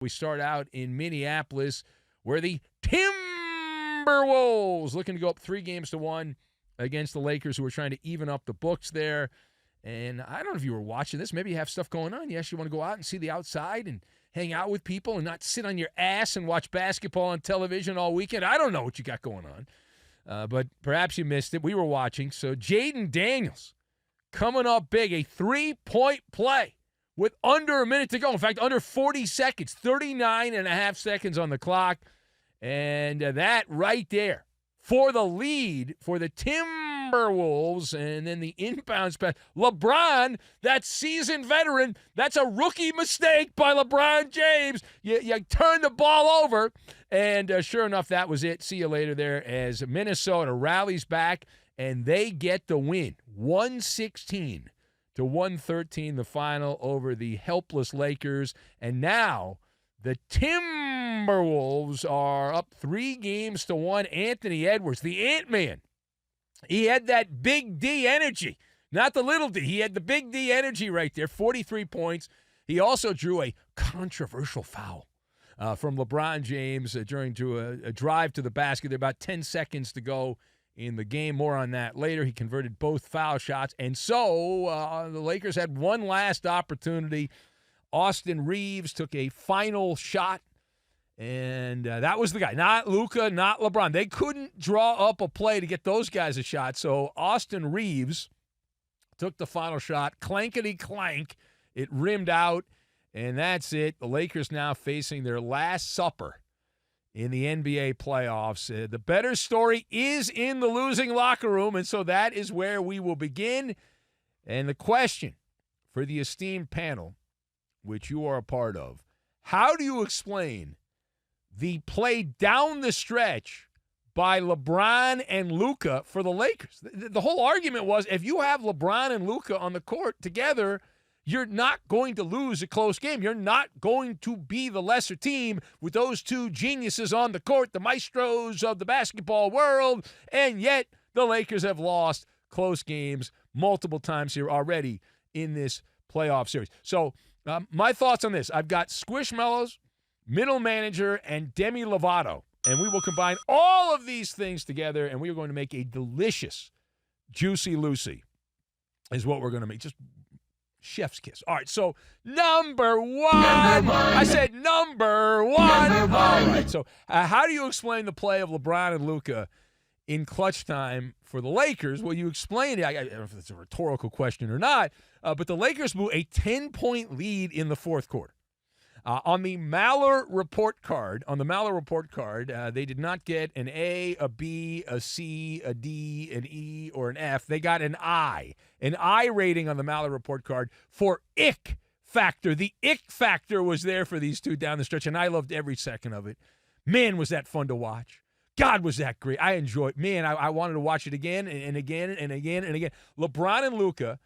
We start out in Minneapolis, where the Timberwolves looking to go up 3-1 against the Lakers, who are trying to even up the books there. And I don't know if you were watching this. Maybe you have stuff going on. Yes, you want to go out and see the outside and hang out with people and not sit on your ass and watch basketball on television all weekend. I don't know what you got going on. But perhaps you missed it. We were watching. So Jaden Daniels coming up big, a 3-point play with under a minute to go. In fact, under 40 seconds, 39 and a half seconds on the clock. And that right there for the lead for the Timberwolves. And then the inbounds pass. LeBron, that seasoned veteran, that's a rookie mistake by LeBron James. You turn the ball over. And sure enough, that was it. See you later there as Minnesota rallies back and they get the win. 116-113, the final over the helpless Lakers. And now the Timberwolves are up 3-1. Anthony Edwards, the Ant-Man. He had that big D energy, not the little D. He had the big D energy right there, 43 points. He also drew a controversial foul from LeBron James during a drive to the basket. There about 10 seconds to go in the game. More on that later. He converted both foul shots. And so the Lakers had one last opportunity. Austin Reeves took a final shot, and that was the guy. Not Luka, not LeBron. They couldn't draw up a play to get those guys a shot. So Austin Reeves took the final shot. Clankety-clank. It rimmed out, and that's it. The Lakers now facing their last supper in the NBA playoffs. The better story is in the losing locker room, and so that is where we will begin. And the question for the esteemed panel, which you are a part of, how do you explain the play down the stretch by LeBron and Luka for the Lakers? The whole argument was if you have LeBron and Luka on the court together, you're not going to lose a close game. You're not going to be the lesser team with those two geniuses on the court, the maestros of the basketball world, and yet the Lakers have lost close games multiple times here already in this playoff series. So my thoughts on this, I've got Squishmallows, Middle Manager, and Demi Lovato, and we will combine all of these things together, and we are going to make a delicious Juicy Lucy is what we're going to make. Just chef's kiss. All right, so number one. I said number one. All right, so how do you explain the play of LeBron and Luka in clutch time for the Lakers? Well, you explained it. I don't know if it's a rhetorical question or not, but the Lakers blew a 10-point lead in the fourth quarter. On the Maller report card, they did not get an A, a B, a C, a D, an E, or an F. They got an I rating on the Maller report card for ick factor. The ick factor was there for these two down the stretch, and I loved every second of it. Man, was that fun to watch. God, was that great. I enjoyed it. Man, I wanted to watch it again and again and again and again. LeBron and Luka,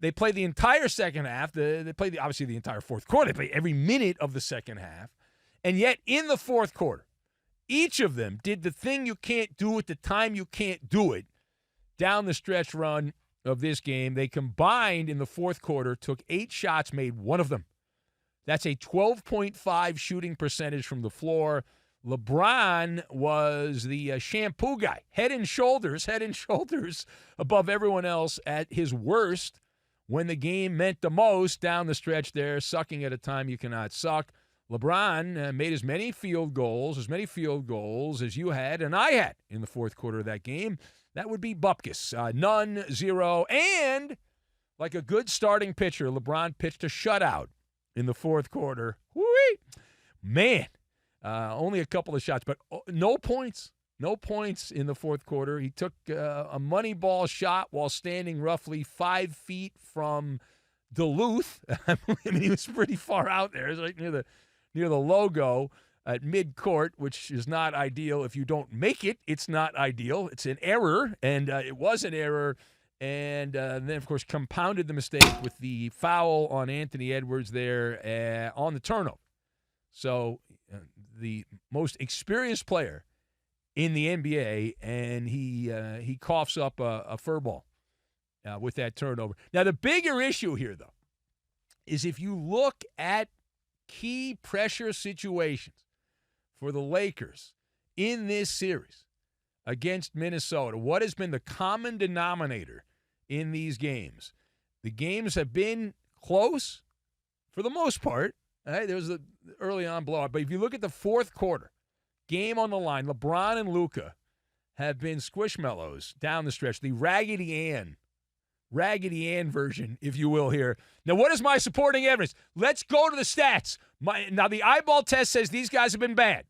they played the entire second half. They played, obviously, the entire fourth quarter. They played every minute of the second half. And yet, in the fourth quarter, each of them did the thing you can't do at the time you can't do it down the stretch run of this game. They combined in the fourth quarter, took 8 shots, made one of them. That's a 12.5 shooting percentage from the floor. LeBron was the shampoo guy, head and shoulders above everyone else at his worst when the game meant the most down the stretch there, sucking at a time you cannot suck. LeBron made as many field goals as you had and I had in the fourth quarter of that game. That would be bupkis. None, 0. And like a good starting pitcher, LeBron pitched a shutout in the fourth quarter. Whoo-wee. Man. Only a couple of shots, but no points. No points in the fourth quarter. He took a money ball shot while standing roughly 5 feet from Duluth. I mean, he was pretty far out there. It was right near the logo at mid-court, which is not ideal. If you don't make it, it's not ideal. It's an error, and it was an error. And then, of course, compounded the mistake with the foul on Anthony Edwards there on the turnover. So the most experienced player in the NBA, and he coughs up a fur ball with that turnover. Now, the bigger issue here, though, is if you look at key pressure situations for the Lakers in this series against Minnesota, what has been the common denominator in these games? The games have been close for the most part. Right? There was an early on blowout. But if you look at the fourth quarter, game on the line, LeBron and Luka have been squishmallows down the stretch. The Raggedy Ann version, if you will, here. Now, what is my supporting evidence? Let's go to the stats. Now, the eyeball test says these guys have been bad.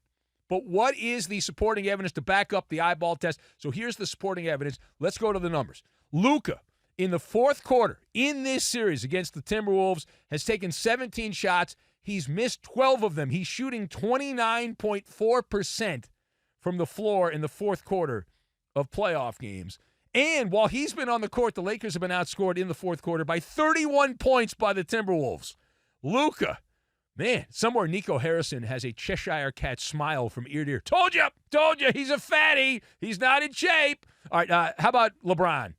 But what is the supporting evidence to back up the eyeball test? So here's the supporting evidence. Let's go to the numbers. Luka, in the fourth quarter, in this series against the Timberwolves, has taken 17 shots. He's missed 12 of them. He's shooting 29.4% from the floor in the fourth quarter of playoff games. And while he's been on the court, the Lakers have been outscored in the fourth quarter by 31 points by the Timberwolves. Luka, man, somewhere Nico Harrison has a Cheshire Cat smile from ear to ear. Told you, he's a fatty. He's not in shape. All right, how about LeBron?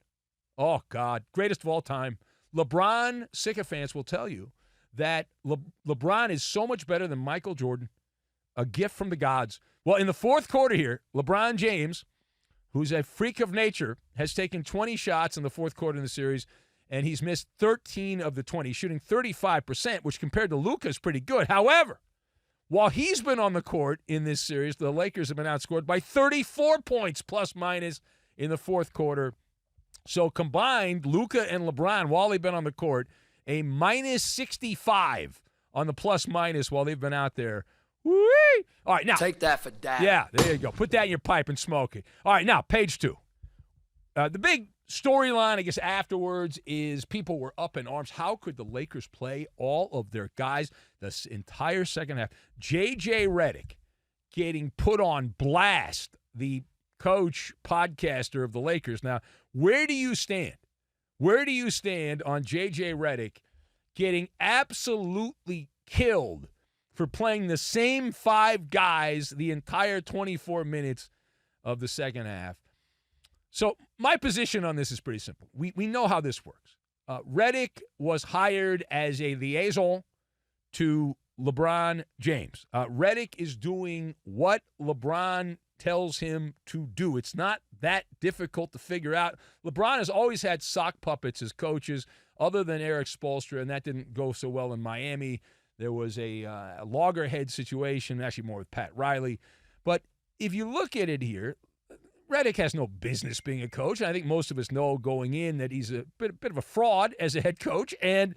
Oh, God, greatest of all time. LeBron sycophants will tell you that LeBron is so much better than Michael Jordan, a gift from the gods. Well, in the fourth quarter here, LeBron James, who's a freak of nature, has taken 20 shots in the fourth quarter in the series, and he's missed 13 of the 20, shooting 35%, which compared to Luka is pretty good. However, while he's been on the court in this series, the Lakers have been outscored by 34 points plus minus in the fourth quarter. So combined, Luka and LeBron, while they've been on the court, a minus 65 on the plus minus while they've been out there. Whee! All right, now. Take that for that. Yeah, there you go. Put that in your pipe and smoke it. All right, now, page 2. The big storyline, I guess, afterwards is people were up in arms. How could the Lakers play all of their guys this entire second half? J.J. Redick getting put on blast, the coach, podcaster of the Lakers. Now, where do you stand? Where do you stand on J.J. Redick getting absolutely killed for playing the same 5 guys the entire 24 minutes of the second half? So my position on this is pretty simple. We know how this works. Redick was hired as a liaison to LeBron James. Redick is doing what LeBron tells him to do. It's not that difficult to figure out. LeBron has always had sock puppets as coaches, other than Eric Spoelstra, and that didn't go so well in Miami. There was a loggerhead situation, actually more with Pat Riley. But if you look at it here, Redick has no business being a coach. I think most of us know going in that he's a bit of a fraud as a head coach, and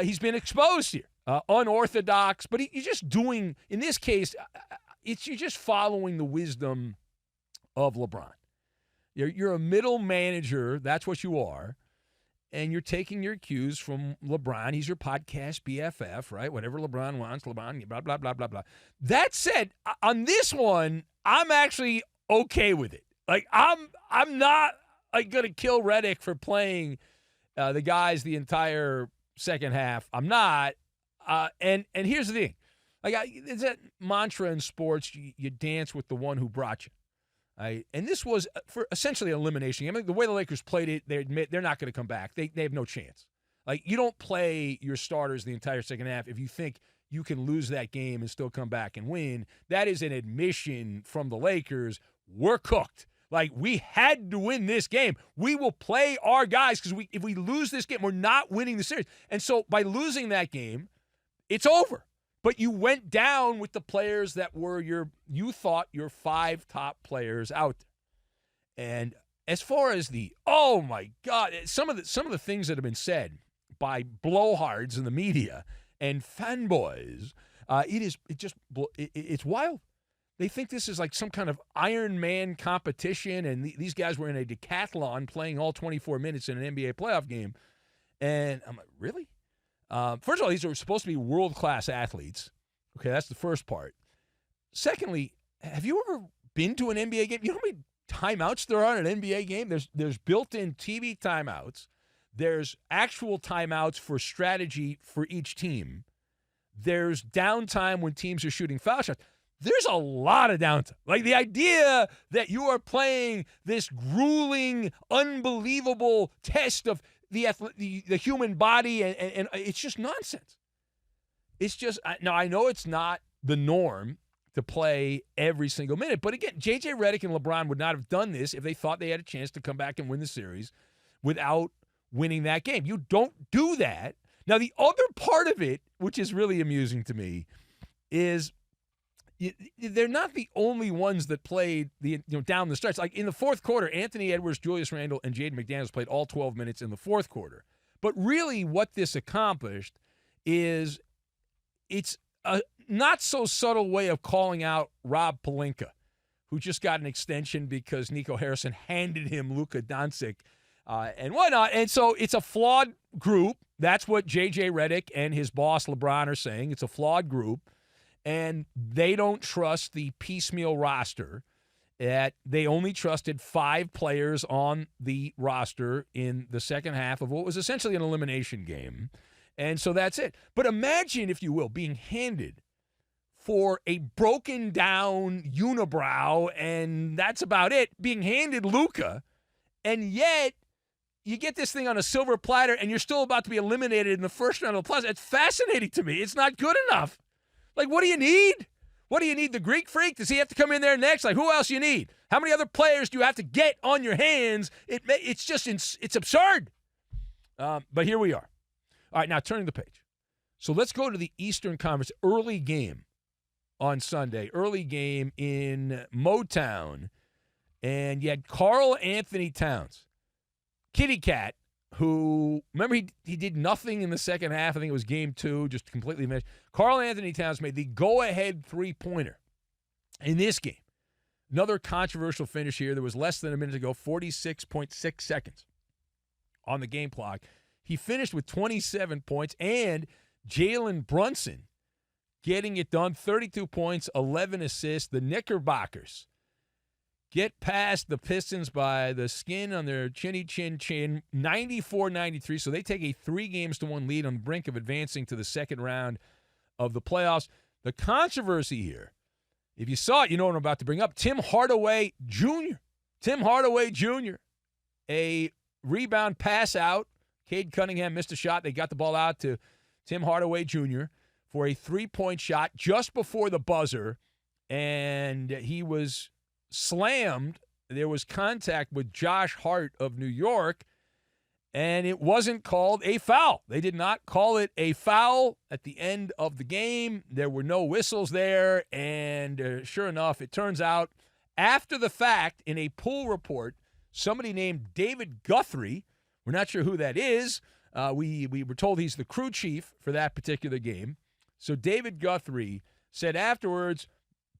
he's been exposed here. Unorthodox, but you're just doing, in this case, you're just following the wisdom of LeBron. You're a middle manager, that's what you are, and you're taking your cues from LeBron. He's your podcast BFF, right? Whatever LeBron wants, LeBron, blah, blah, blah, blah, blah. That said, on this one, I'm actually okay with it. Like, I'm not going to kill Redick for playing the guys the entire second half. I'm not. And here's the thing. Like, there's that mantra in sports, you dance with the one who brought you. Right? And this was for essentially elimination. I mean, the way the Lakers played it, they admit they're not going to come back. They have no chance. Like, you don't play your starters the entire second half if you think you can lose that game and still come back and win. That is an admission from the Lakers. We're cooked. Like, we had to win this game. We will play our guys because if we lose this game, we're not winning the series. And so by losing that game, it's over. But you went down with the players that were you thought your 5 top players out there. And as far as oh my God, some of the things that have been said by blowhards in the media and fanboys, it's wild. They think this is like some kind of Iron Man competition, and these guys were in a decathlon playing all 24 minutes in an NBA playoff game. And I'm like, really? First of all, these are supposed to be world-class athletes. Okay, that's the first part. Secondly, have you ever been to an NBA game? You know how many timeouts there are in an NBA game? There's built-in TV timeouts. There's actual timeouts for strategy for each team. There's downtime when teams are shooting foul shots. There's a lot of downtime. Like, the idea that you are playing this grueling, unbelievable test of the human body, and it's just nonsense. It's just now I know it's not the norm to play every single minute, but again, J.J. Redick and LeBron would not have done this if they thought they had a chance to come back and win the series without winning that game. You don't do that. Now, the other part of it, which is really amusing to me, is they're not the only ones that played down the stretch. Like in the fourth quarter, Anthony Edwards, Julius Randle, and Jaden McDaniels played all 12 minutes in the fourth quarter. But really what this accomplished is it's a not so subtle way of calling out Rob Pelinka, who just got an extension because Nico Harrison handed him Luka Doncic and whatnot. And so it's a flawed group. That's what J.J. Redick and his boss LeBron are saying. It's a flawed group. And they don't trust the piecemeal roster. That they only trusted 5 players on the roster in the second half of what was essentially an elimination game. And so that's it. But imagine, if you will, being handed for a broken down unibrow, and that's about it, being handed Luka, and yet you get this thing on a silver platter and you're still about to be eliminated in the first round of the playoffs. It's fascinating to me. It's not good enough. Like, what do you need? What do you need? The Greek Freak? Does he have to come in there next? Like, who else you need? How many other players do you have to get on your hands? It's absurd. But here we are. All right, now turning the page. So let's go to the Eastern Conference early game on Sunday. Early game in Motown. And you had Karl Anthony Towns, Kitty Cat, who, remember, he did nothing in the second half. I think it was game 2, just completely missed. Karl Anthony Towns made the go-ahead three-pointer in this game. Another controversial finish here. There was less than a minute to go, 46.6 seconds on the game clock. He finished with 27 points, and Jalen Brunson getting it done, 32 points, 11 assists. The Knickerbockers get past the Pistons by the skin on their chinny chin, 94-93. So they take a 3-1 lead on the brink of advancing to the second round of the playoffs. The controversy here, if you saw it, you know what I'm about to bring up. Tim Hardaway Jr. A rebound pass out. Cade Cunningham missed a shot. They got the ball out to Tim Hardaway Jr. for a 3-point shot just before the buzzer, and he was slammed. There was contact with Josh Hart of New York, and it wasn't called a foul. They did not call it a foul at the end of the game. There were no whistles there, and sure enough, it turns out after the fact in a pool report, somebody named David Guthrie, we're not sure who that is. We were told he's the crew chief for that particular game. So David Guthrie said afterwards,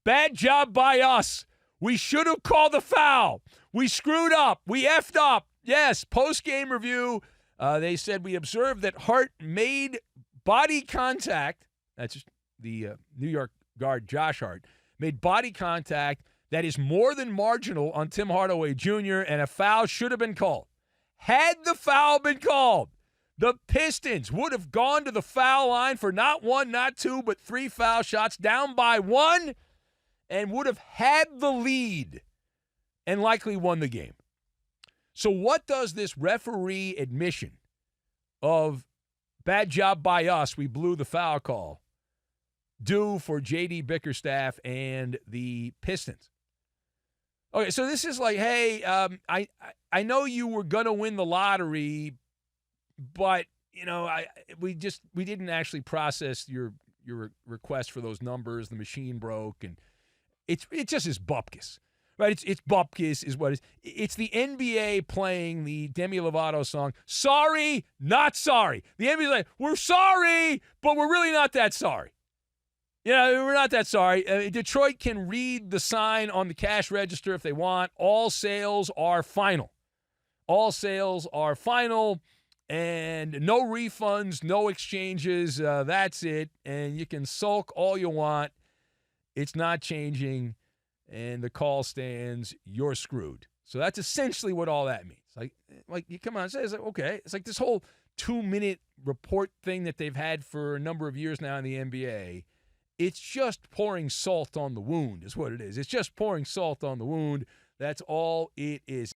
"Bad job by us. We should have called the foul. We screwed up. We effed up." Yes, post-game review, they said, "We observed that Hart made body contact." That's just the New York guard, Josh Hart, made body contact that is more than marginal on Tim Hardaway Jr., and a foul should have been called. Had the foul been called, the Pistons would have gone to the foul line for not 1, not 2, but 3 foul shots, down by 1, and would have had the lead and likely won the game. So what does this referee admission of bad job by us, we blew the foul call, do for J.D. Bickerstaff and the Pistons? Okay, so this is like, hey, I know you were going to win the lottery, but, we didn't actually process your request for those numbers. The machine broke, and it just is bupkis, right? It's bupkis is what it is. It's the NBA playing the Demi Lovato song, "Sorry, Not Sorry." The NBA's like, "We're sorry, but we're really not that sorry." We're not that sorry. Detroit can read the sign on the cash register if they want. All sales are final. All sales are final, and no refunds, no exchanges. That's it. And you can sulk all you want. It's not changing, and the call stands. You're screwed. So that's essentially what all that means. Like you come on and say, it's like, okay. It's like this whole 2-minute report thing that they've had for a number of years now in the NBA. It's just pouring salt on the wound is what it is. It's just pouring salt on the wound. That's all it is.